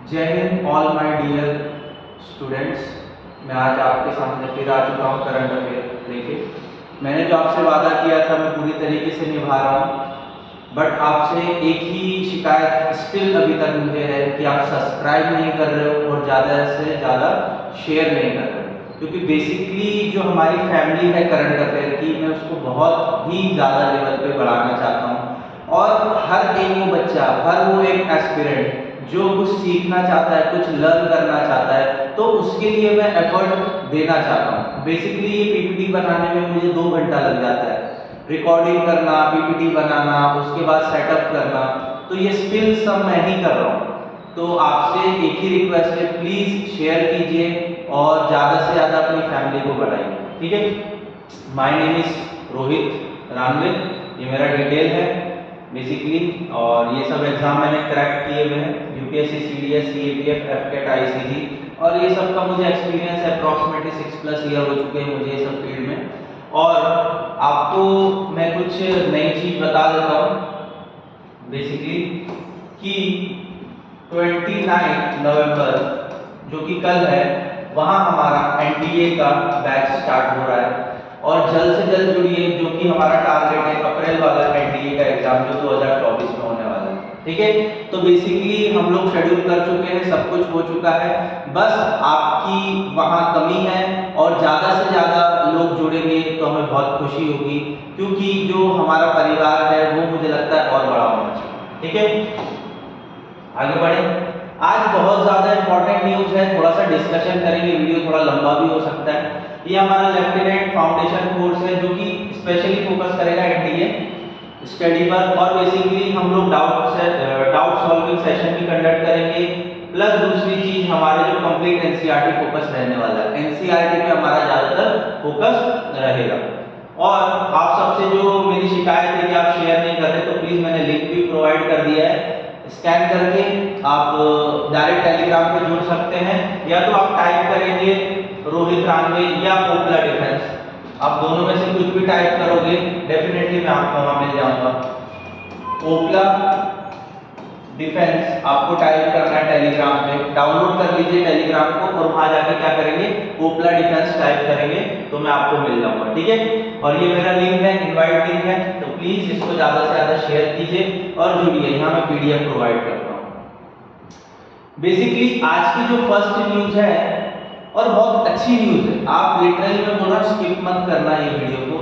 जय हिंद all my dear students. मैं आज आपके सामने फिर आ चुका हूँ करंट अफेयर लेके। मैंने जो आपसे वादा किया था मैं पूरी तरीके से निभा रहा हूँ, बट आपसे एक ही शिकायत स्टिल अभी तक मुझे है कि आप सब्सक्राइब नहीं कर रहे हो और ज़्यादा से ज़्यादा शेयर नहीं कर रहे हो। क्योंकि बेसिकली जो हमारी फैमिली है करंट अफेयर की, मैं उसको बहुत ही ज़्यादा लेवल पे बढ़ाना चाहता हूँ। और हर एक वो बच्चा, हर वो एक एस्पिरेंट जो कुछ सीखना चाहता है, कुछ लर्न करना चाहता है, तो उसके लिए मैं एफर्ट देना चाहता हूँ। बेसिकली ये पीपीटी बनाने में मुझे 2 घंटा लग जाता है, रिकॉर्डिंग करना, पीपीटी बनाना, उसके बाद सेटअप करना, तो ये स्टिल सब मैं ही कर रहा हूँ। तो आपसे एक ही रिक्वेस्ट है, प्लीज़ शेयर कीजिए और ज़्यादा से ज़्यादा अपनी फैमिली को बढ़ाइए, ठीक है। माय नेम इज़ रोहित रानवे, ये मेरा डिटेल है बेसिकली। और ये सब एग्जाम मैंने क्रैक किए हुए हैं, यूपीएससी, सीडीएस, सीएपीएफ, एफकेट, आईसीजी, और ये सब का मुझे एक्सपीरियंस है। अप्रॉक्सीमेटली 6+ ईयर हो चुके हैं मुझे ये सब फील्ड में। और आपको मैं कुछ नई चीज़ बता देता हूँ बेसिकली कि 29 नवंबर जो कि कल है, वहाँ हमारा एनडीए का बैच स्टार्ट हो रहा है। और जल्द से जल्द जुड़िए, जो कि हमारा टारगेट है अप्रैल वाला एनडीए का एग्जाम जो 2024 में होने वाला है, ठीक है। तो बेसिकली हम लोग शेड्यूल कर चुके हैं, सब कुछ हो चुका है, बस आपकी वहाँ कमी है। और ज़्यादा से ज़्यादा लोग जुड़ेंगे तो हमें बहुत खुशी होगी, क्योंकि जो हमारा परिवार है वो मुझे लगता है और बड़ा होना चाहिए, ठीक है। आगे बढ़े। आज बहुत ज़्यादा इंपॉर्टेंट न्यूज़ है, थोड़ा सा डिस्कशन करेंगे, वीडियो थोड़ा लंबा भी हो सकता है। ये हमारा लेफ्टिनेंट फाउंडेशन कोर्स है जो कि स्पेशली फोकस करेगा एनडीए स्टडी पर। और बेसिकली हम लोग डाउट सॉल्विंग सेशन भी कंडक्ट करेंगे। प्लस दूसरी चीज, हमारे जो कंप्लीट एनसीईआरटी फोकस रहने वाला है, एनसीईआरटी पे हमारा ज़्यादातर फोकस रहेगा। और आप सबसे जो मेरी शिकायत है कि आप शेयर नहीं कर रहे, तो प्लीज़ मैंने लिंक भी प्रोवाइड कर दिया है, स्कैन करके आप डायरेक्ट टेलीग्राम पे जुड़ सकते हैं, या तो आप टाइप करेंगे रोहित रानवे या ओपला डिफेंस, आप दोनों में से कुछ भी टाइप करोगे डेफिनेटली मैं आपको वहां मिल जाऊंगा। ओपला डिफेंस आपको टाइप करना है टेलीग्राम पे, डाउनलोड कर लीजिए टेलीग्राम को, और वहां जाके क्या करेंगे, ओपला डिफेंस टाइप करेंगे तो मैं आपको मिल जाऊंगा, ठीक है। और ये मेरा लिंक है, इनवाइट लिंक है, तो प्लीज इसको ज्यादा से ज्यादा शेयर कीजिए और जुड़िए। यहाँ मैं पीडीएफ प्रोवाइड करता हूँ। बेसिकली आज की जो फर्स्ट न्यूज है, और बहुत अच्छी न्यूज है, आप लिटरली मैं बोल रहा हूँ स्किप मत करना ये वीडियो को,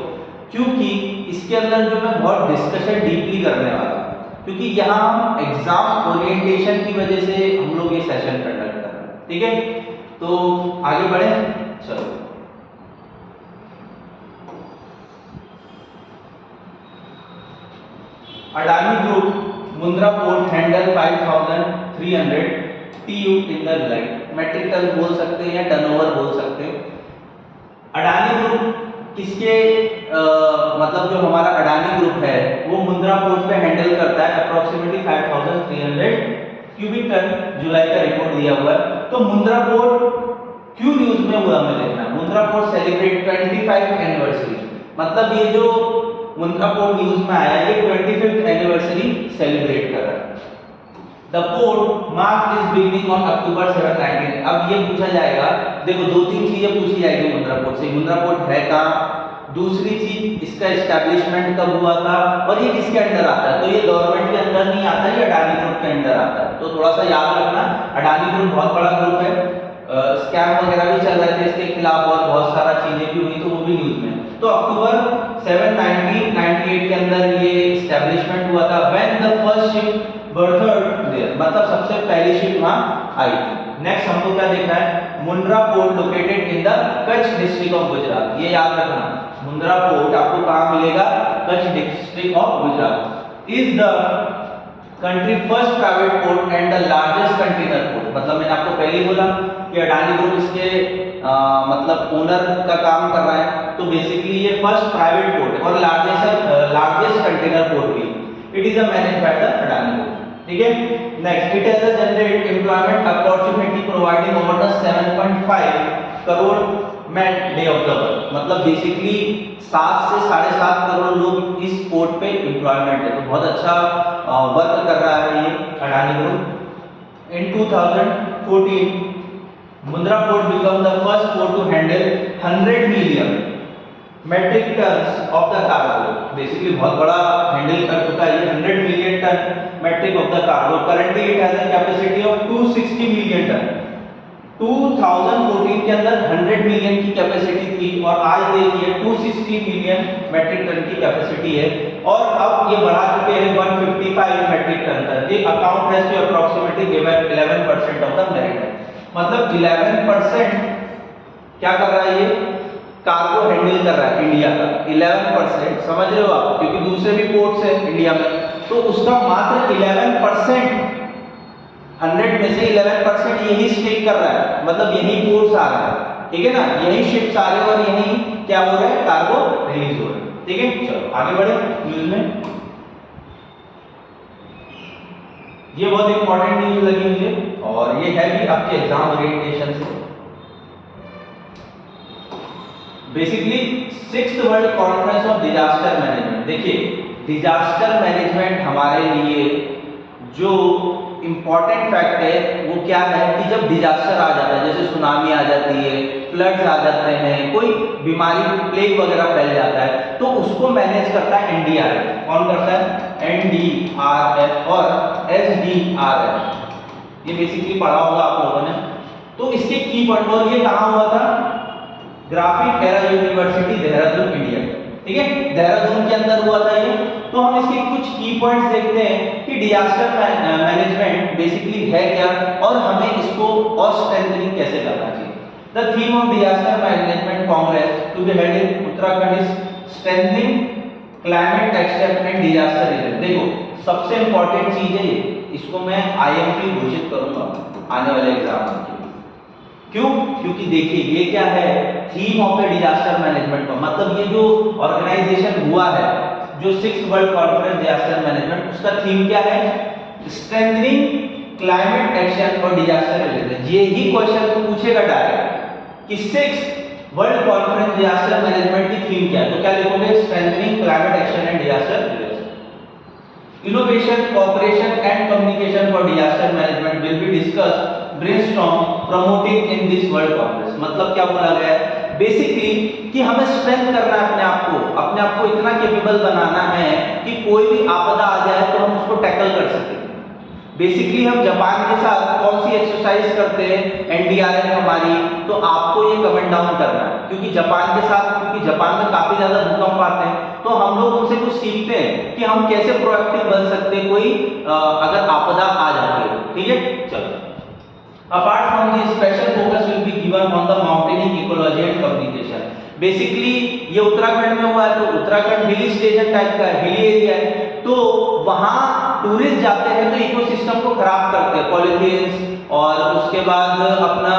क्योंकि इसके अंदर जो मैं बहुत डिस्कशन डीपली करने वाला हूँ, क्योंकि यहाँ हम एग्जाम ओरिएंटेशन की वजह से हम लोग ये सेशन कंडक्ट कर रहे हैं, ठीक है। तो आगे बढ़े, चलो। Adani group Mundra port handle 5300 TU in the light, metric tonne बोल सकते हैं या टर्नओवर बोल सकते हैं। अडानी ग्रुप किसके मतलब जो हमारा अडानी ग्रुप है वो मुंद्रा पोर्ट पे हैंडल करता है अप्रोक्सीमेटली 5300 क्यूबिक टन, जुलाई का रिपोर्ट दिया हुआ है। तो मुंद्रा पोर्ट क्यों न्यूज में हुआ हमें देखना। मुंद्रा पोर्ट सेलिब्रेट 25 एनिवर्सरी, मतलब ये जो मुंद्रा पोर्ट न्यूज में आया ये 25th एनिवर्सरी सेलिब्रेट कर रहा है। The port marked its beginning on October 7, 19। अब ये पूछा जाएगा, देखो 2-3 चीजें पूछी जाएगी मुंद्रा पोर्ट से। मुंद्रा पोर्ट है कहाँ, दूसरी चीज इसका एस्टैब्लिशमेंट कब हुआ था, और ये किसके अंडर आता है। तो ये गवर्नमेंट के अंदर नहीं आता, ये अडानी ग्रुप के अंदर आता है। तो थोड़ा सा याद रखना, अडानी ग्रुप बहुत बड़ा ग्रुप है, स्कैम वगैरह भी चल रहे थे इसके खिलाफ और बहुत सारा चीजें भी हुई, तो वो भी न्यूज में। तो अक्टूबर 7, 1998 के अंदर ये एस्टैब्लिशमेंट हुआ था। When the first ship berthed there, मतलब सबसे पहली शिप वहां आई थी। नेक्स्ट हमको क्या देखना है, Mundra port located in the Kutch district of Gujarat, ये याद रखना। मुंद्रा पोर्ट आपको कहां मिलेगा, Kutch district of Gujarat. Is the country first private port and the largest container port, मतलब मैंने आपको पहले ही बोला कि अडानी ग्रुप इसके मतलब ओनर का काम कर रहा है। तो बेसिकली ये फर्स्ट प्राइवेट पोर्ट और लार्जेस्ट कंटेनर पोर्ट भी। It is managed by the Adani group, ठीक है। Next, it has generate employment opportunity providing over the 7.5 crore man day of the work, मतलब बेसिकली 7 से 7.5 करोड़ लोग इस पोर्ट पे एम्प्लॉयमेंट है। तो बहुत अच्छा वर्क कर रहा है ये Adani group. In 2014, Mundra port became the first port to handle 100 million metric tons of the cargo. Basically बहुत बड़ा हैंडल कर चुका है ये 100 million ton metric of the cargo. Currently it has a capacity of 260 million ton. 2014 के अंदर 100 million की capacity थी और आज देखिए 260 मिलियन मैट्रिक टन की कैपेसिटी है और अब ये बढ़ा चुके हैं 155 मैट्रिक टन तक. ये account has to approximately 11% of the maritime. मतलब 11% क्या कर रहा है ये कार्गो हैंडल कर रहा है इंडिया का. 11% समझ रहे हो आप, क्योंकि दूसरे भी पोर्ट्स हैं इंडिया में, तो उसका मात्र 11% 100 में से 11% यही स्टेक कर रहा है. मतलब यही पोर्ट्स आ रहा है, ठीक है ना, यही शिप्स आ रहे हैं और यही क्या हो रहा है, कार्गो रिलीज हो रहा है. ठीक है, चलो आगे बढ़े न्यूज में. ये बहुत इंपॉर्टेंट न्यूज लगी मुझे और ये है भी आपके एग्जाम ओरिएंटेशन से. Basically 6th world conference of disaster management. देखिए डिजास्टर मैनेजमेंट हमारे लिए जो इंपॉर्टेंट फैक्ट है वो क्या है कि जब डिजास्टर आ जाता है, जैसे सुनामी आ जाती है, फ्लड्स आ जाते हैं, कोई बीमारी प्लेग वगैरह फैल जाता है, तो उसको मैनेज करता है एनडीआरएफ. कौन करता है, एनडीआरएफ और एसडीआरएफ. ये बेसिकली पढ़ा होगा आप लोगों ने. तो इसके की पॉइंट, और ये कहाँ हुआ था, graphic era university Dehradun India. ठीक है, देहरादून के अंदर हुआ था ये. तो हम इसके कुछ की पॉइंट्स देखते हैं कि डिजास्टर मैनेजमेंट बेसिकली है क्या और हमें इसको और स्ट्रेंथनिंग कैसे करना चाहिए. The theme of disaster management congress to be held in Uttarakhand is strengthening climate action and disaster relief. देखो सबसे इंपॉर्टेंट चीज है ये, इसको मैं आईएमपी घोषित करूंगा आने वाले एग्जाम में. क्यों, क्योंकि देखिए ये क्या है, theme of the disaster management का मतलब ये जो ऑर्गेनाइजेशन हुआ है, जो 6th world conference disaster management, उसका थीम क्या है, स्ट्रेंथनिंग क्लाइमेट एक्शन और डिजास्टर रिलीफ. ये ही क्वेश्चन तो पूछेगा डायरेक्ट कि 6th world conference disaster management की थीम क्या है, तो क्या लिखोगे, strengthening climate action and disaster relief. Innovation, cooperation and communication for disaster management will be discussed, brainstorm, promoting in this world congress. मतलब क्या बोला गया है, बेसिकली कि हमें स्ट्रेंथ करना है अपने आप को इतना कैपेबल बनाना है कि कोई भी आपदा आ जाए तो हम उसको टैकल कर सकें. बेसिकली हम जापान के साथ कौन सी एक्सरसाइज करते हैं, एनडीआरएफ हमारी, तो आपको ये कमेंट डाउन करना है, क्योंकि जापान के साथ, क्योंकि जापान में काफी ज्यादा भूकंप आते हैं, तो हम लोग उनसे कुछ सीखते हैं कि हम कैसे प्रोएक्टिव बन सकते हैं कोई अगर आपदा आ जाती है. ठीक है, चलो. Apart from the special focus will be given on the mountaining ecology and communication. Basically ये उत्तराखंड में हुआ है, तो उत्तराखंड हिली स्टेशन टाइप का है, हिली एरिया है, तो वहां टूरिस्ट जाते हैं तो इकोसिस्टम को खराब करते हैं, पॉलीथीन्स और उसके बाद अपना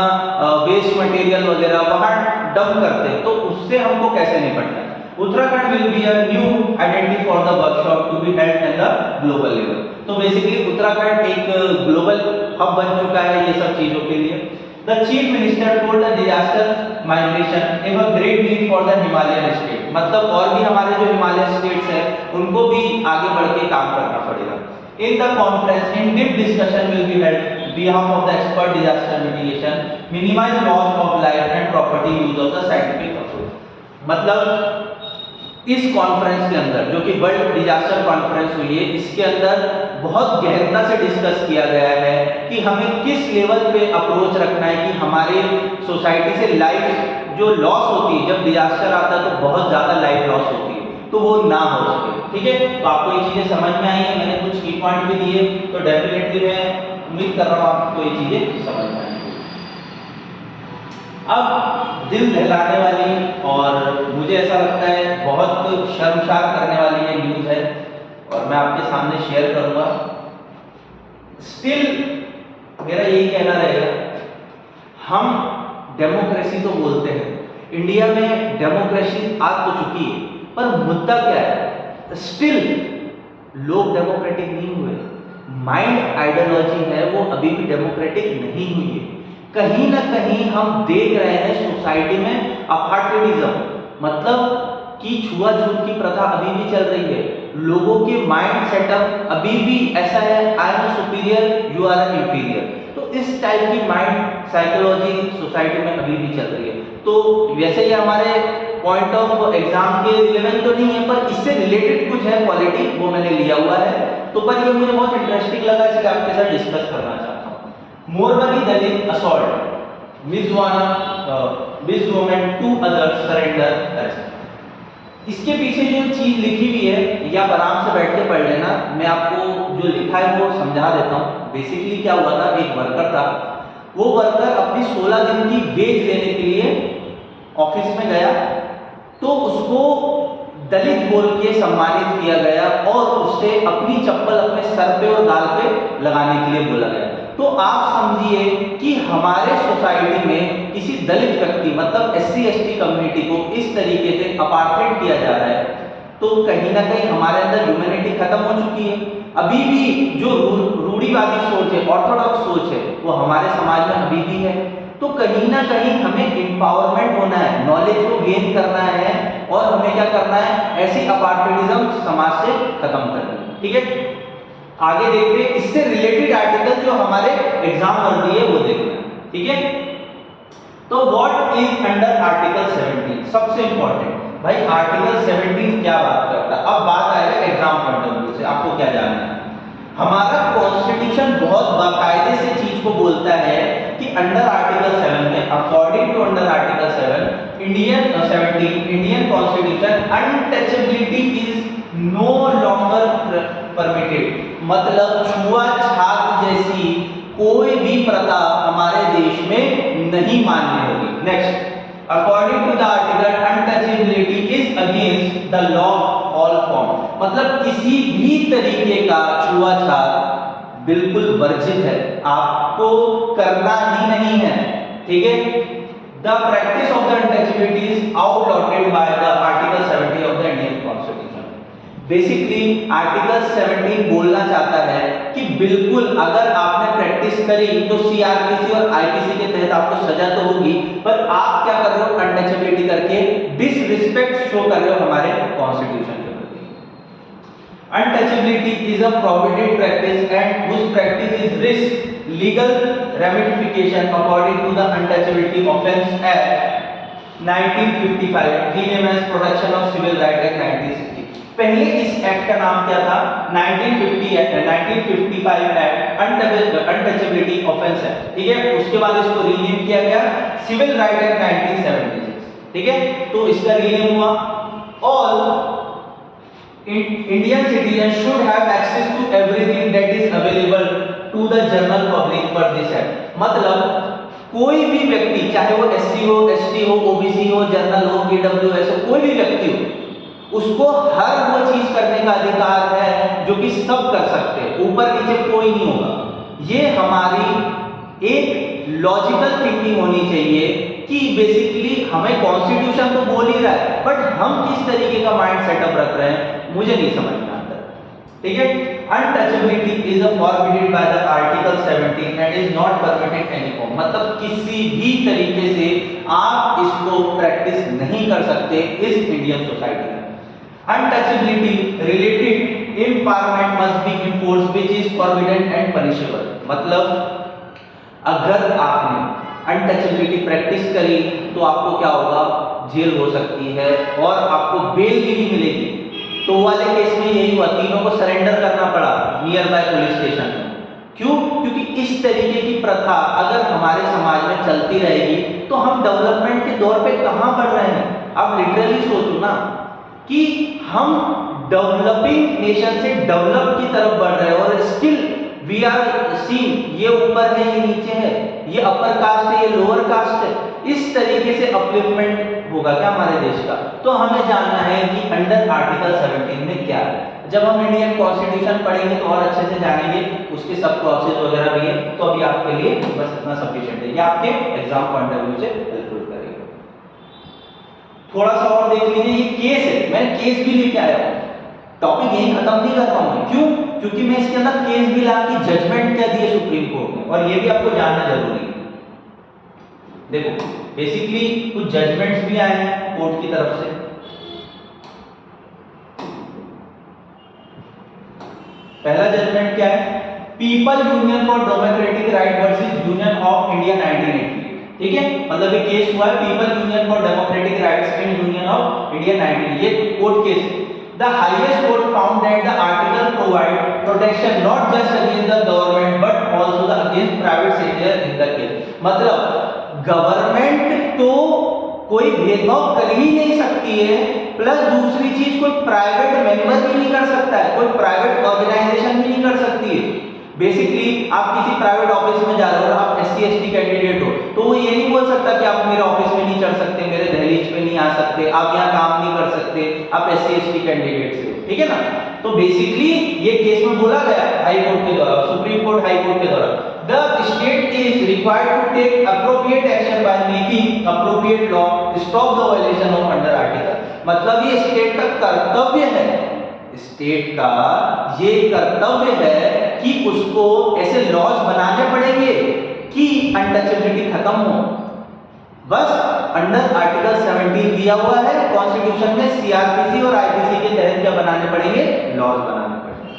वेस्ट मटेरियल वगैरह वहां डंप करते हैं, तो उससे हमको कैसे निपटना है. Uttarakhand will be a new identity for the workshop to be held at the global level. तो बेसिकली उत्तराखंड एक ग्लोबल हब बन चुका है ये सब चीजों के लिए. The chief minister told the disaster migration have a great need for the Himalayan state. मतलब और भी हमारे जो हिमालयन स्टेट्स हैं उनको भी आगे बढ़ के काम करना पड़ेगा. In the conference, in-depth discussion will be held on behalf of the expert disaster mitigation, minimize loss of life and property, use of the scientific approach. मतलब इस कॉन्फ्रेंस के अंदर जो कि वर्ल्ड डिजास्टर कॉन्फ्रेंस हुई है, इसके अंदर बहुत गहनता से डिस्कस किया गया है कि हमें किस लेवल पे अप्रोच रखना है कि हमारे सोसाइटी से लाइफ जो लॉस होती है, जब डिजास्टर आता है तो बहुत ज्यादा लाइफ लॉस होती है, तो वो ना हो सके. ठीक है, तो आपको ये चीजें समझ में आई है, मैंने कुछ की पॉइंट भी दिए, तो डेफिनेटली मैं उम्मीद कर रहा हूँ आपको ये चीजें समझ में आई. अब दिल दहलाने वाली और मुझे ऐसा लगता है बहुत शर्मसार करने वाली ये न्यूज है और मैं आपके सामने शेयर करूंगा. स्टिल मेरा यही कहना रहेगा, हम डेमोक्रेसी तो बोलते हैं, इंडिया में डेमोक्रेसी आ तो चुकी है, पर मुद्दा क्या है, स्टिल लोग डेमोक्रेटिक नहीं हुए. माइंड आइडियोलॉजी है वो अभी भी डेमोक्रेटिक नहीं हुई है. कहीं ना कहीं हम देख रहे हैं सोसाइटी में अपार्थाइडिज्म, मतलब कि छुआछूत की प्रथा अभी भी चल रही है. लोगों के माइंड सेटअप अभी भी ऐसा है, I am superior, you are inferior. इस टाइप की माइंड साइकोलॉजी सोसाइटी में अभी भी चल रही है। तो वैसे ही हमारे पॉइंट ऑफ एग्जाम के रिलेवेंट तो नहीं है, पर इससे रिलेटेड कुछ है क्वालिटी, वो मैंने लिया हुआ है। तो पर ये मुझे बहुत इंटरेस्टिंग लगा, इसलिए आपके साथ डिस्कस करना चाहता हूँ। मोरबनी Dalit assault with women to others surrender. इसके पीछे जो चीज लिखी हुई है ये आप आराम से बैठ के पढ़ लेना, मैं आपको जो लिखा है वो समझा देता हूँ। बेसिकली क्या हुआ था, एक वर्कर था, वो वर्कर अपनी 16 दिन की वेज लेने के लिए ऑफिस में गया, तो उसको दलित बोल के सम्मानित किया गया और उससे अपनी चप्पल अपने सर पे और गाल पे लगाने के लिए बोला गया। तो आप समझिए कि हमारे सोसाइटी में किसी दलित व्यक्ति मतलब SC ST कम्युनिटी को इस तरीके से अपार्थाइड किया जा रहा है, तो कहीं ना कहीं हमारे अंदर ह्यूमैनिटी खत्म हो चुकी है। अभी भी जो रूढ़िवादी सोच है, ऑर्थोडॉक्स सोच है, वो हमारे समाज में अभी भी है। तो कहीं ना कहीं हमें एम्पावरमेंट होना है, नॉलेज को गेन करना है और हमें क्या करना है, ऐसी अपार्थाइडिज्म समाज से खत्म करनी है। ठीक है, आगे देखते हैं इससे रिलेटेड आर्टिकल जो हमारे एग्जाम वर्दी है वो देखना। ठीक है, तो व्हाट इज अंडर आर्टिकल 17, सबसे इंपॉर्टेंट भाई आर्टिकल 17 क्या बात करता है। अब बात आएगा एग्जाम पॉइंट ऑफ व्यू से, आपको क्या जानना है। हमारा कॉन्स्टिट्यूशन बहुत बाकायदे से चीज को बोलता है कि अंडर आर्टिकल 7 में, according to under article 7 Indian constitution untouchability is no longer permitted, मतलब छुआछूत जैसी कोई भी प्रथा हमारे देश में नहीं मान्य होगी। Next, according to the article untouchability is against the law all form, मतलब किसी भी तरीके का छुआछूत बिल्कुल वर्जित है, आपको करना ही नहीं है। ठीक है, the practice of the untouchability is outlawed by the article 70 of the Indian constitution. Basically article 17 बोलना चाहता है कि बिल्कुल अगर आपने प्रैक्टिस करी तो CRPC और IPC के तहत आपको सजा तो होगी, पर आप क्या कर रहे हो, अनटचेबिलिटी करके डिसरिस्पेक्ट शो कर रहे हो हमारे कॉन्स्टिट्यूशन के प्रति। Untouchability is a prohibited practice and which practice is risk legal ramification according to the untouchability offence act 1955 rename as protection of civil right act 1960। पहले इस एक्ट का नाम क्या था, 1955 एक्ट अनटचेबिलिटी ऑफेंस है। ठीक है, उसके बाद इसको रीनेम किया गया सिविल राइट एक्ट 1976। ठीक है, तो इसका रीनेम हुआ। All Indian citizen should have access to everything that is available to the general public per this act, मतलब कोई भी व्यक्ति चाहे वो SC हो, ST हो, OBC हो, जनरल हो, EWS हो, कोई भी व्यक्ति हो, उसको हर वो चीज करने का अधिकार है जो कि सब कर सकते हैं, ऊपर नीचे कोई नहीं होगा। ये हमारी एक लॉजिकल थिंकिंग होनी चाहिए कि बेसिकली हमें कॉन्स्टिट्यूशन तो बोल ही रहा है, बट हम किस तरीके का माइंड सेटअप रख रहे हैं मुझे नहीं समझ में आता। ठीक है, untouchability is forbidden by the article 17 and is not permitted any form, मतलब किसी भी तरीके से आप इसको प्रैक्टिस नहीं कर सकते इस इंडियन सोसाइटी में। Untouchability related empowerment must be enforced which is forbidden and punishable, मतलब अगर आपने अनटचेबिलिटी प्रैक्टिस करी तो आपको क्या होगा, जेल हो सकती है और आपको बेल भी नहीं मिलेगी। तो वाले केस में यही हुआ, तीनों को सरेंडर करना पड़ा नियर बाय पुलिस स्टेशन में। क्यों? क्योंकि इस तरीके की प्रथा अगर हमारे समाज में चलती रहेगी तो हम डेवलपमेंट के दौर पे कहां बढ़ रहे हैं। अब लिटरली सोचो ना कि हम डेवलपिंग नेशन से डेवलप की तरफ बढ़ रहे हैं और स्टिल वी आर सीन, ये ऊपर है, ये नीचे है, ये अपर कास्ट है, ये लोअर कास्ट है। इस तरीके से अपलिफ्टमेंट होगा क्या हमारे देश का? तो हमें जानना है कि अंडर आर्टिकल 17 में क्या है। जब हम इंडियन कॉन्स्टिट्यूशन पढ़ेंगे तो और अच्छे से जानेंगे, उसके सब क्लॉसेज वगैरह भी है। तो अभी आपके लिए बस इतना सफिशिएंट है, ये आपके एग्जाम पॉइंट ऑफ व्यू से हेल्पफुल करेगा। थोड़ा सा और देख लीजिए, ये केस है, मैंने केस भी लेके आया हूं, टॉपिक यही खत्म नहीं कर पाऊंगा। क्यों? क्योंकि मैं इसके अंदर केस भी ला के जजमेंट क्या दिए सुप्रीम कोर्ट ने, और ये भी आपको जानना जरूरी है। देखो बेसिकली कुछ जजमेंट्स भी आए हैं कोर्ट की तरफ से। पहला जजमेंट क्या है, people union for democratic right versus union of India 1988। ठीक है, मतलब ये केस हुआ है people union for democratic rights and union of India 1988, ये कोर्ट केस है। The highest court found that the article provide protection not just against the government but also the against private sector in the case। मतलब government तो कोई भेदभाव कर ही नहीं सकती है, प्लस दूसरी चीज कोई प्राइवेट मेंबर भी नहीं कर सकता है, कोई प्राइवेट ऑर्गेनाइजेशन भी नहीं कर सकती है। बेसिकली आप किसी प्राइवेट ऑफिस में जा रहे हो और आप SC ST कैंडिडेट हो, तो वो ये नहीं बोल सकता कि आप मेरे ऑफिस में नहीं चढ़ सकते, मेरे दहलीज पे नहीं आ सकते, आप यहाँ काम नहीं कर सकते, आप SC ST कैंडिडेट से हो। ठीक है ना, तो बेसिकली ये केस में बोला गया हाई कोर्ट के द्वारा, सुप्रीम कोर्ट हाई कोर्ट के द्वारा, the state is required to take appropriate action by making appropriate law stop the violation of under article. मतलब ये स्टेट का कर्तव्य है, स्टेट का ये कर्तव्य है कि उसको ऐसे लॉज बनाने पड़ेंगे कि अनटचेबिलिटी खत्म हो। बस अंडर आर्टिकल 17 दिया हुआ है कॉन्स्टिट्यूशन में, CRPC और IPC के तहत क्या बनाने पड़ेंगे, लॉज बनाने पड़ेंगे।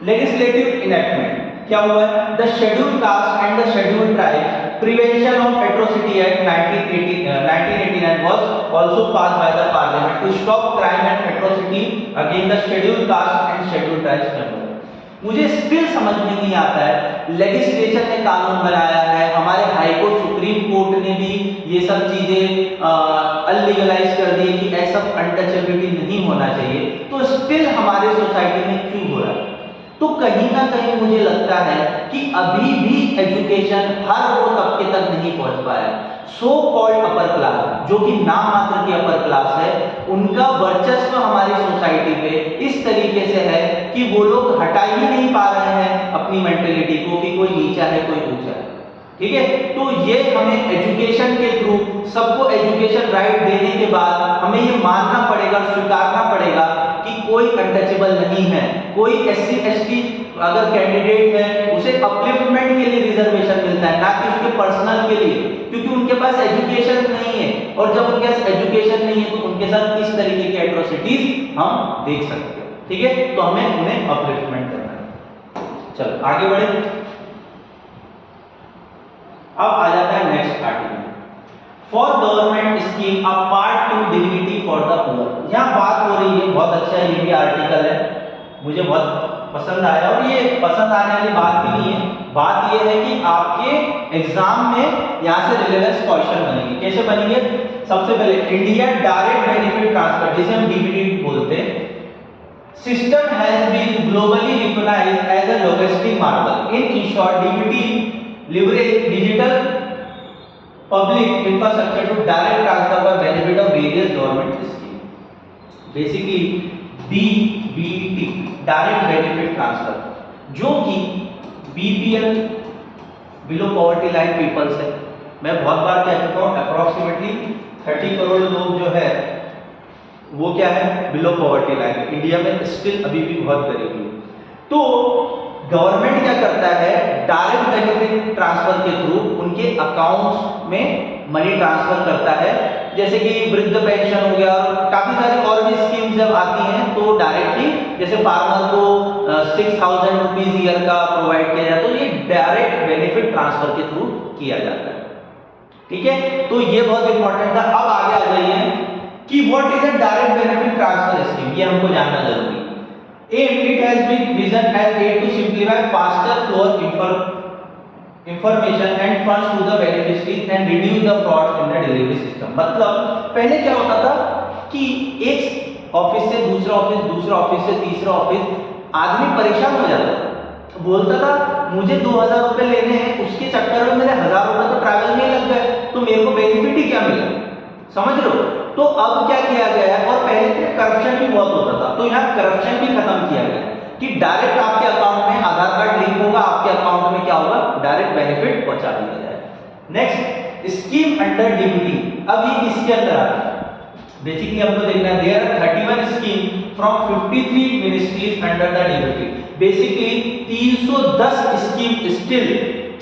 लेजिस्लेटिव इनैक्टमेंट क्या हुआ है, the schedule caste and the schedule tribe prevention of atrocity act 1989 was also passed by the parliament to stop crime and atrocity against the scheduled caste and scheduled tribes members। मुझे still समझ में नहीं आता है, legislature ने कानून बनाया है, हमारे हाई कोर्ट सुप्रीम कोर्ट ने भी ये सब चीजें अनलीगलाइज कर दी कि ऐसा अनटचेबिलिटी नहीं होना चाहिए, तो स्टिल हमारे सोसाइटी में क्यों हो रहा है। तो कहीं ना कहीं मुझे लगता है कि अभी भी एजुकेशन हर वो तबके तक नहीं पहुंच पाया। सो कॉल्ड अपर क्लास, जो कि नाम मात्र की अपर क्लास है, उनका वर्चस्व हमारी सोसाइटी पे इस तरीके से है कि वो लोग हटा ही नहीं पा रहे हैं अपनी मेंटेलिटी को कि कोई नीचा है कोई ऊंचा है। ठीक है, तो ये हमें एजुकेशन के थ्रू सबको एजुकेशन राइट देने के बाद हमें ये मानना पड़ेगा, स्वीकारना पड़ेगा कि कोई अनटचेबल नहीं है, कोई SC ST अगर कैंडिडेट है उसे अपलिफ्टमेंट के लिए रिजर्वेशन मिलता है, ना कि उसके पर्सनल के लिए, क्योंकि उनके पास एजुकेशन नहीं है, और जब उनके पास एजुकेशन नहीं है तो उनके साथ किस तरीके की एट्रोसिटीज हम देख सकते हैं। ठीक है, तो हमें उन्हें अपलिफ्टमेंट करना है। चलो आगे बढ़े, अब आ जाता है next article, for government scheme a part two dignity for the poor. यहाँ बात हो रही है, बहुत अच्छा है, ये भी आर्टिकल है, मुझे बहुत पसंद आया, और ये पसंद आने वाली बात भी नहीं है। बात ये है कि आपके एग्जाम में यहाँ से रिलेवेंस क्वेश्चन बनेंगे। कैसे बनेंगे, सबसे पहले इंडिया डायरेक्ट बेनिफिट ट्रांसफर, जिसे हम DBT बोलते हैं, system has been globally recognised as a logistic marvel. In short DBT leverage digital public infrastructure to direct transfer by benefit of various government schemes। Basically DBT direct benefit transfer, जो कि BPL below poverty line peoples है। मैं बहुत बार कह चुका हूँ, approximately 30 crore लोग जो है वो क्या है, बिलो पॉवर्टी लाइन। इंडिया में स्टिल अभी भी बहुत गरीबी है। तो गवर्नमेंट क्या करता है, डायरेक्ट बेनिफिट ट्रांसफर के थ्रू उनके अकाउंट्स में मनी ट्रांसफर करता है, जैसे कि वृद्ध पेंशन हो गया, और काफी सारी और भी स्कीम्स जब आती हैं तो डायरेक्टली, जैसे फार्मर को 6000 रुपीज ईयर का प्रोवाइड किया जाता है, तो ये डायरेक्ट बेनिफिट ट्रांसफर के थ्रू किया जाता है। ठीक है, तो ये बहुत इंपॉर्टेंट था। अब आगे आ जाइए कि what is a direct benefit transfer scheme, ये हमको जानना जरूरी है। It has been reasoned as aid to simplify faster flow of information and funds to the beneficiaries and reduce the fraud in the delivery system। मतलब पहले क्या होता था कि एक ऑफिस से दूसरा ऑफिस, दूसरा ऑफिस से तीसरा ऑफिस, आदमी परेशान हो जाता था, बोलता था मुझे 2000 रुपए लेने हैं, उसके चक्कर में मेरे 1000 रुपए तो ट्रैवल में लग गए, तो मेरे को बेनिफिट ही क्या मिला, समझ रहे हो। तो अब क्या किया गया है, और पहले तो करप्शन भी बहुत होता था, तो यहाँ करप्शन भी खत्म किया गया कि डायरेक्ट आपके अकाउंट में आधार कार्ड लिंक होगा, आपके अकाउंट में क्या होगा, डायरेक्ट बेनिफिट पहुंचा दिया जाएगा। नेक्स्ट स्कीम अंडर DBT, अब ये किसके अंदर आता है, बेसिकली हमको देखना है, there are 31 scheme from 53 ministries under the DBT। Basically 310 scheme still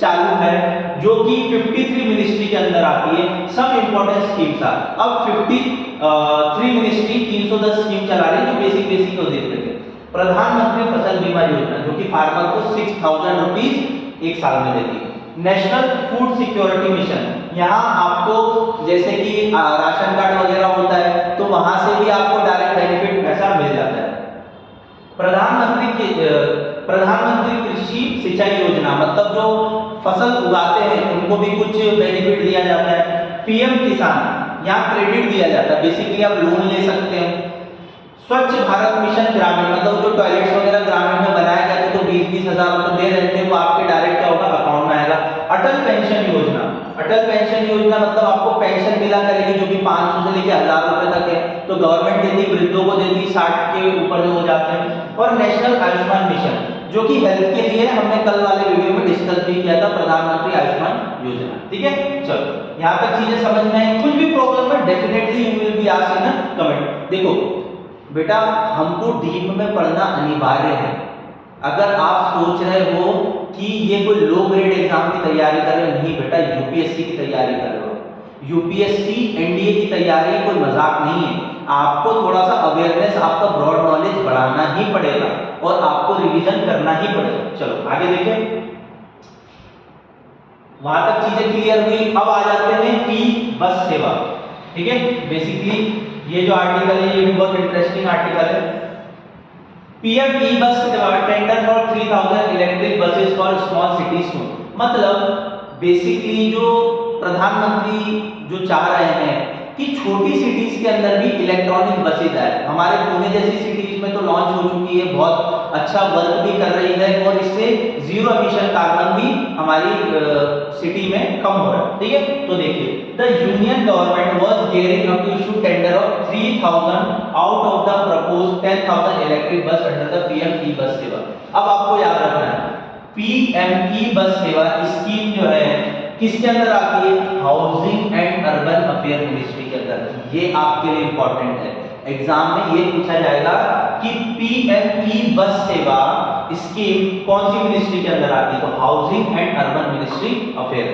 चालू है जो कि 53 मिनिस्ट्री के अंदर आती है। सब इंपॉर्टेंट स्कीम्स आ, अब 53 मिनिस्ट्री 310 स्कीम चला रही है, जो बेसिक को देख रहे थे। प्रधानमंत्री फसल बीमा योजना जो कि फार्मर को 6,000 रुपीज एक साल में देती है। नेशनल फूड सिक्योरिटी मिशन, यहाँ आपको जैसे कि राशन कार्ड वगैरह होता है तो वहां से भी आपको डायरेक्ट बेनिफिट पैसा मिल जाता है। प्रधानमंत्री कृषि सिंचाई योजना, मतलब जो फसल उगाते हैं उनको भी कुछ बेनिफिट दिया जाता है। पीएम किसान, यहाँ क्रेडिट दिया जाता है, बेसिकली आप लोन ले सकते हैं। स्वच्छ भारत मिशन ग्रामीण, मतलब जो टॉयलेट्स वगैरह ग्रामीण में बनाए जाते तो 20-20 हजार रुपए दे रहे थे, वो आपके डायरेक्ट क्या होगा, अकाउंट में आएगा। अटल पेंशन योजना, अटल पेंशन योजना मतलब आपको पेंशन मिला करेगी जो कि 500 से लेकर 1000 रुपए तक है, तो गवर्नमेंट देती, वृद्धों को देती, 60 के ऊपर जो हो जाते हैं। और नेशनल आयुष्मान मिशन जो कि हेल्थ के लिए, हमने कल वाले वीडियो में डिस्कस भी किया था, प्रधानमंत्री आयुष्मान योजना। ठीक है, चलो यहाँ तक चीजें समझ में आई। कुछ भी प्रॉब्लम है definitely you will be asked in comment. देखो बेटा, हमको डीप में पढ़ना अनिवार्य है। अगर आप सोच रहे हो कि ये कोई लो ग्रेड एग्जाम की तैयारी कर रहे हो, नहीं बेटा, यूपीएससी की तैयारी कर रहे हो। यूपीएससी एनडीए की तैयारी कोई मजाक नहीं है। आपको थोड़ा सा अवेयरनेस, आपका ब्रॉड नॉलेज बढ़ाना ही पड़ेगा और आपको रिवीजन करना ही पड़ेगा। चलो आगे देखें, वहां तक चीजें क्लियर हुई। अब आ जाते हैं ई बस सेवा। ठीक है, बेसिकली ये जो आर्टिकल है ये भी बहुत इंटरेस्टिंग आर्टिकल है। पीएम ई बस सेवा tender for 3000 electric buses for small cities. मतलब बेसिकली जो प्रधानमंत्री जो चाह रहे हैं कि छोटी सिटीज के अंदर भी इलेक्ट्रॉनिक बसेज आए। हमारे पुणे जैसी सिटीज में तो लॉन्च हो चुकी है, बहुत अच्छा वर्क भी कर रही है और इससे जीरो एमिशन कार्बन भी हमारी सिटी में कम हो रहा है। ठीक है, तो देखिए, the union government was gearing up to issue tender of 3000 out of the proposed 10,000 electric bus under the PM E bus Sewa. अब आपको याद रखना है, पीएम ई बस सेवा स्कीम जो है किसके अंदर आती है, housing and urban affair ministry के अंदर। ये आपके लिए इंपॉर्टेंट है, एग्जाम में ये पूछा जाएगा कि पीएम ई बस सेवा स्कीम कौन सी मिनिस्ट्री के अंदर आती है, तो housing and urban ministry affair.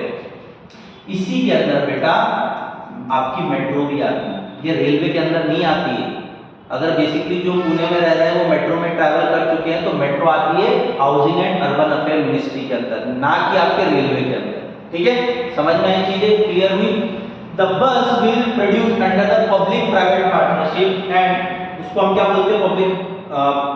इसी के अंदर बेटा आपकी मेट्रो भी आती है, ये रेलवे के अंदर नहीं आती है। अगर बेसिकली जो पुणे में रह रहे हैं वो मेट्रो में ट्रैवल कर चुके हैं तो मेट्रो आती है housing and urban affair ministry के अंदर, ना कि आपके रेलवे के अंदर। ठीक है, समझ में आई चीजें, क्लियर हुई। The bus will produce under the public private partnership and, उसको हम क्या बोलते हैं, पब्लिक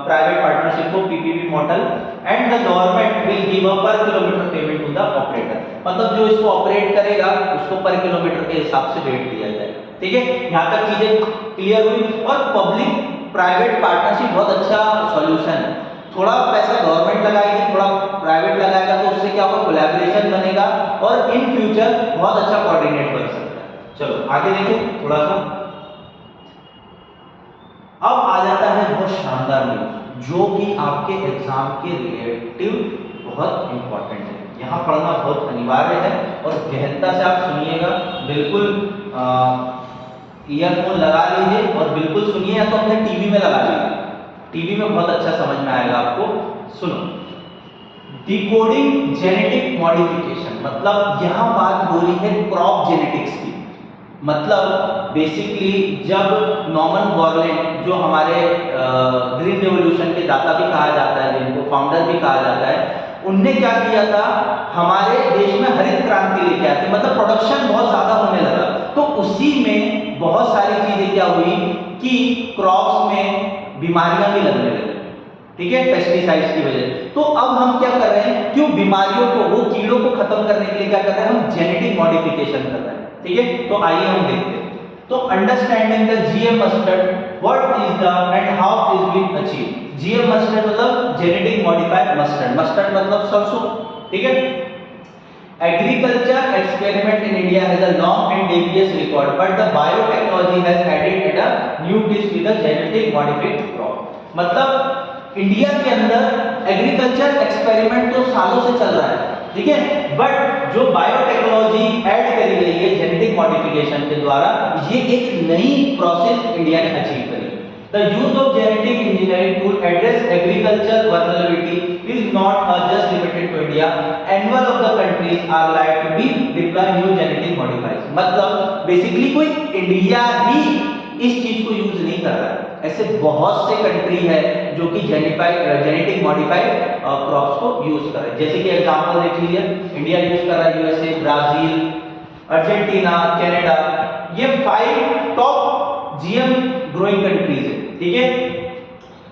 प्राइवेट पार्टनरशिप को PPP model, and the government will give a per kilometre payment to the operator. मतलब जो इसको ऑपरेट करेगा उसको पर किलोमीटर के हिसाब से रेट दिया जाएगा। ठीक है, यहाँ तक चीजें क्लियर हुई। और पब्लिक प्राइवेट पार्टनरशिप बहुत अच्छा सॉल्यूशन है। थोड़ा पैसा गवर्नमेंट लगाएगी, थोड़ा प्राइवेट लगाएगा, तो उससे क्या होगा, कोलैबोरेशन बनेगा और इन फ्यूचर बहुत अच्छा कोऑर्डिनेट बन सकता है। चलो आगे देखें थोड़ा सा। अब आ जाता है बहुत शानदार न्यूज जो कि आपके एग्जाम के रिलेटिव बहुत इंपॉर्टेंट है। यहाँ पढ़ना बहुत अनिवार्य है और गहनता से आप सुनिएगा, बिल्कुल ईयरफोन लगा लीजिए और बिल्कुल सुनिए, या तो अपने टीवी में लगा लीजिए, टीवी में बहुत अच्छा समझ में आएगा आपको। सुनो, डिकोडिंग जेनेटिक मॉडिफिकेशन, मतलब यहाँ बात हो रही है क्रॉप जेनेटिक्स की। मतलब बेसिकली जब नॉर्मन बोरलैंड जो हमारे ग्रीन रेवोल्यूशन के दाता भी कहा जाता है, जिनको फाउंडर भी कहा जाता है, उनने क्या किया था, हमारे देश में हरित क्रांति लेके आते, मतलब प्रोडक्शन बहुत ज्यादा होने लगा। तो उसी में बहुत सारी चीजें क्या हुई कि क्रॉप्स में बीमारियां भी लगने लगी। ठीक है, पेस्टिसाइड्स की वजह से। तो अब हम क्या कर रहे हैं, क्यों बीमारियों को, वो कीड़ों को खत्म करने के लिए क्या कर रहे हैं, हम जेनेटिक मॉडिफिकेशन कर रहे हैं। ठीक है, तो आइए हम देखते हैं। तो understanding the GM mustard, what is the end how is been achieved. GM mustard मतलब जेनेटिक मॉडिफाइड मस्टर्ड, मस्टर्ड मतलब सरसों। ठीक है, agriculture experiment in India has a long and devious record, but the biotechnology has added a new twist with the genetic modified crop. मतलब India के अंदर agriculture experiment तो सालों से चल रहा है, ठीक है, बट जो बायोटेक्नोलॉजी ऐड करी गई है जेनेटिक मॉडिफिकेशन के द्वारा, ये एक नई प्रोसेस इंडिया ने अचीव करी। The use of genetic engineering to address agriculture vulnerability is not just limited to India, annual of the countries are like to be deploy new genetic modifiers. मतलब basically कोई India ही इस चीज को use नहीं कर रहा है। ऐसे बहुत से कंट्री है जो कि जेनेटिक मॉडिफाइड क्रॉप्स को यूज कर रहे हैं। जैसे कि एग्जांपल देख लीजिए, इंडिया यूज कर रहा है, यूएसए, ब्राजील, अर्जेंटीना, कनाडा, ये 5 टॉप जीएम ग्रोइंग कंट्रीज है, ठीक है।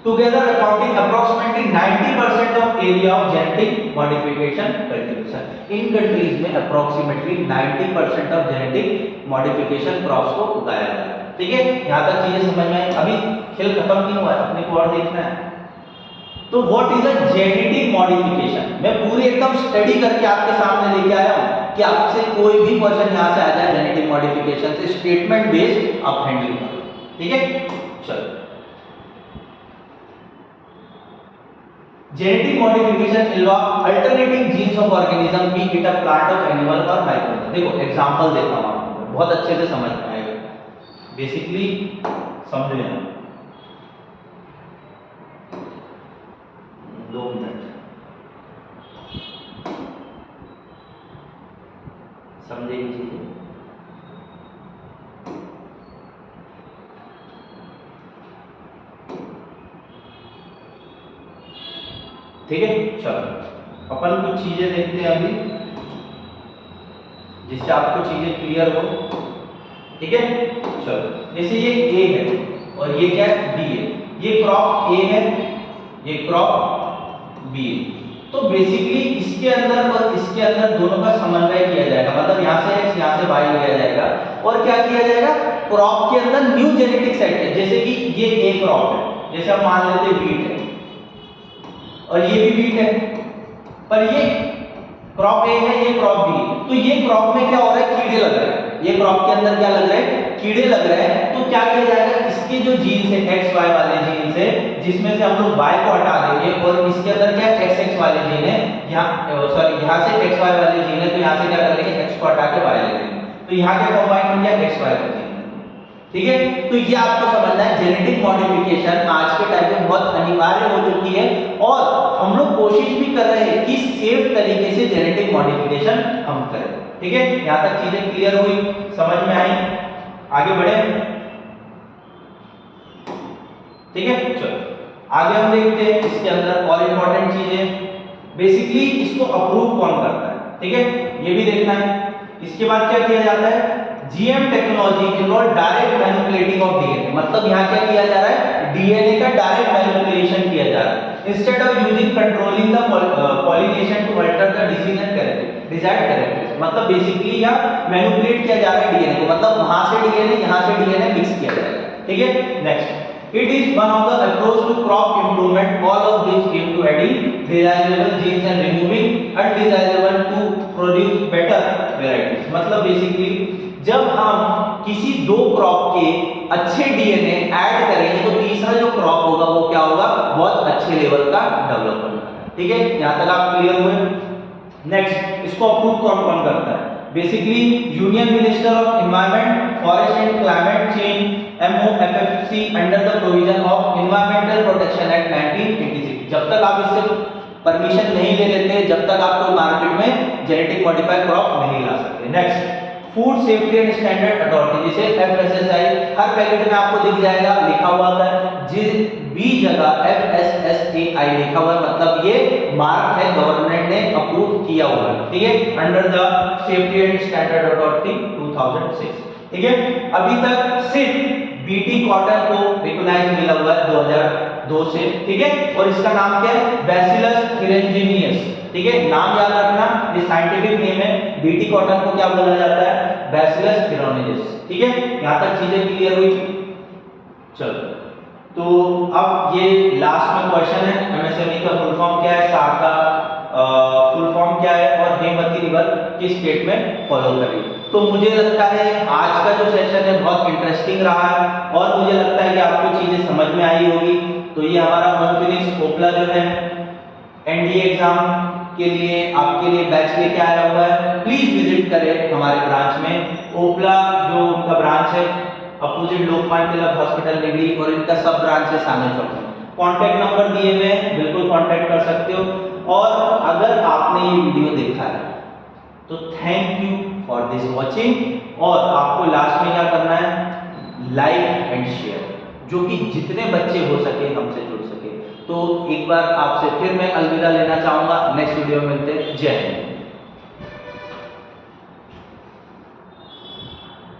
Together accounting approximately 90% of area of genetic modification cultivation. इन कंट्रीज में approximately 90% of genetic modification crops को उगाया जाता है, ठीक है। यहां तक चीजें समझ में आई। अभी खेल खत्म नहीं हुआ है, अपने को और देखना है। तो what is a genetic modification, मैं पूरी एकदम स्टडी करके आपके सामने लेके आया हूं कि आपसे कोई भी क्वेश्चन यहां से आ जाए जेनेटिक मॉडिफिकेशन से, स्टेटमेंट बेस्ड आप हैंडल करो, ठीक है। चलो, genetic modification involve alternating jeans of organism, B it a plant of animal और माइक्रो। देखो एग्जांपल देता हूं आपको, बहुत अच्छे से समझ में आएगा, बेसिकली समझ लेना। 2 मिनट समझेगी चीजें। ठीक है, चलो अपन कुछ चीजें देखते हैं अभी जिससे आपको चीजें क्लियर हो, ठीक है। चलो, जैसे ये ए है और ये क्या है, बी है। ये क्रॉप ए है, ये क्रॉप बी है। तो बेसिकली इसके अंदर और इसके अंदर दोनों का समन्वय किया जाएगा, मतलब यहाँ से एक्स यहाँ से वाई लिया जाएगा और क्या किया जाएगा, क्रॉप के अंदर न्यू जेनेटिक सेट है। जैसे कि ये ए क्रॉप है, जैसे हम मान लेते हैं बीट है और ये भी बीट है, पर ये क्रॉप ए है, ये क्रॉप बी है। तो ये क्रॉप में क्या हो रहा है, कीड़े लग रहे हैं। ये क्रॉप के अंदर क्या लग रहे हैं, कीड़े लग रहे हैं। तो क्या किया जाएगा, इसके जो जीन्स है एक्स वाई वाले जीन्स है, जिसमें से हम लोग वाई को हटा देंगे और इसके अंदर क्या एक्स एक्स वाले जीन है, यहाँ सॉरी यहाँ से एक्स वाई वाले जीन है, तो यहाँ से क्या कर लेंगे, एक्स को हटा के वाई ले लेंगे। तो यहाँ क्या कंबाइन हो गया, एक्स वाई का जीन, ठीक है। तो ये आपको समझना है, जेनेटिक मॉडिफिकेशन आज के टाइम में बहुत अनिवार्य हो चुकी है और हम लोग कोशिश भी कर रहे हैं कि सेफ तरीके से जेनेटिक मॉडिफिकेशन हम करें, ठीक है। यहां तक चीजें क्लियर हुई, समझ में आई, आगे बढ़े, ठीक है। चलो आगे हम देखते हैं इसके अंदर और इंपॉर्टेंट चीजें। बेसिकली इसको अप्रूव कौन करता है, ठीक है, ये भी देखना है। इसके बाद क्या किया जाता है, GM technology involve direct manipulating of DNA, मतलब यहाँ क्या किया जा रहा है, डीएनए का डायरेक्ट मैनिपुलेशन किया जा रहा है। Instead of using controlling the pollination to alter the desired characters, मतलब बेसिकली यहाँ मैनिपुलेट किया जा रहा है डीएनए को, मतलब वहां से डीएनए यहाँ से डीएनए मिक्स किया जाएगा, ठीक है। Next, it is one of the approach to crop improvement, all of which aim to adding desirable genes and removing undesirable to produce better varieties। मतलब बेसिकली जब हम किसी दो क्रॉप के अच्छे डीएनए ऐड करेंगे तो तीसरा जो क्रॉप होगा वो क्या होगा, बहुत अच्छे लेवल का डेवलप होगा, ठीक है। यहां तक आप क्लियर हुए। नेक्स्ट, इसको अप्रूव कौन कौन करता है, basically union minister of environment, forest and climate change, MOFFC under the provision of environmental protection act 1986। जब तक आप इससे परमिशन नहीं ले लेते, जब तक आप कोई मार्केट में जेनेटिक मॉडिफाइड क्रॉप नहीं ला सकते। Next, food safety and standard authority, जिसे FSSAI, हर पैकेट में आपको दिख जाएगा, लिखा हुआ है जिस भी जगह FSSAI लिखा हुआ है, मतलब ये मार्क है, गवर्नमेंट ने अप्रूव किया हुआ है, ठीक है, under the safety and standard authority 2006, ठीक है। अभी तक सिर्फ बीटी कॉटन को रिकॉग्नाइज मिला हुआ है 2002 से, ठीक है, और इसका नाम क्या है, बैसिलस थुरिंजिनियस, ठीक है, नाम याद रखना, ये साइंटिफिक नेम है। बीटी कॉटन को क्या बोला जाता है, बैसिलस थुरिंजिनियस, ठीक है। यहां तक चीजें क्लियर हुई। चलो, तो अब ये लास्ट में क्वेश्चन है, एमएसएमई का फुल फॉर्म क्या है, सार का फुल फॉर्म क्या है और हेमवती रिवर किस स्टेट में फॉलो करी। तो मुझे लगता है आज का जो सेशन है बहुत इंटरेस्टिंग रहा है और मुझे लगता है कि आपको चीजें समझ में आई होगी। तो ये हमारा मोनफिनिक्स ओपला जो है एनडीए एग्जाम के लिए आपके लिए बैच लेके आया हुआ है, प्लीज विजिट करें हमारे ब्रांच में। ओपला जो उनका ब्रांच है अपोजिट लोकमान्य तिलक हॉस्पिटल निगड़ी और इनका सब ब्रांच है सामने चौक में। कॉन्टैक्ट नंबर दिए हुए हैं, बिल्कुल कॉन्टैक्ट कर सकते हो। और अगर आपने ये वीडियो देखा है तो thank you for this watching. और आपको लास्ट में क्या करना है, लाइक एंड शेयर, जो कि जितने बच्चे हो सके हमसे जुड़ सके। तो एक बार आपसे फिर मैं अलविदा लेना चाहूँगा, नेक्स्ट वीडियो में मिलते हैं। जय हिंद।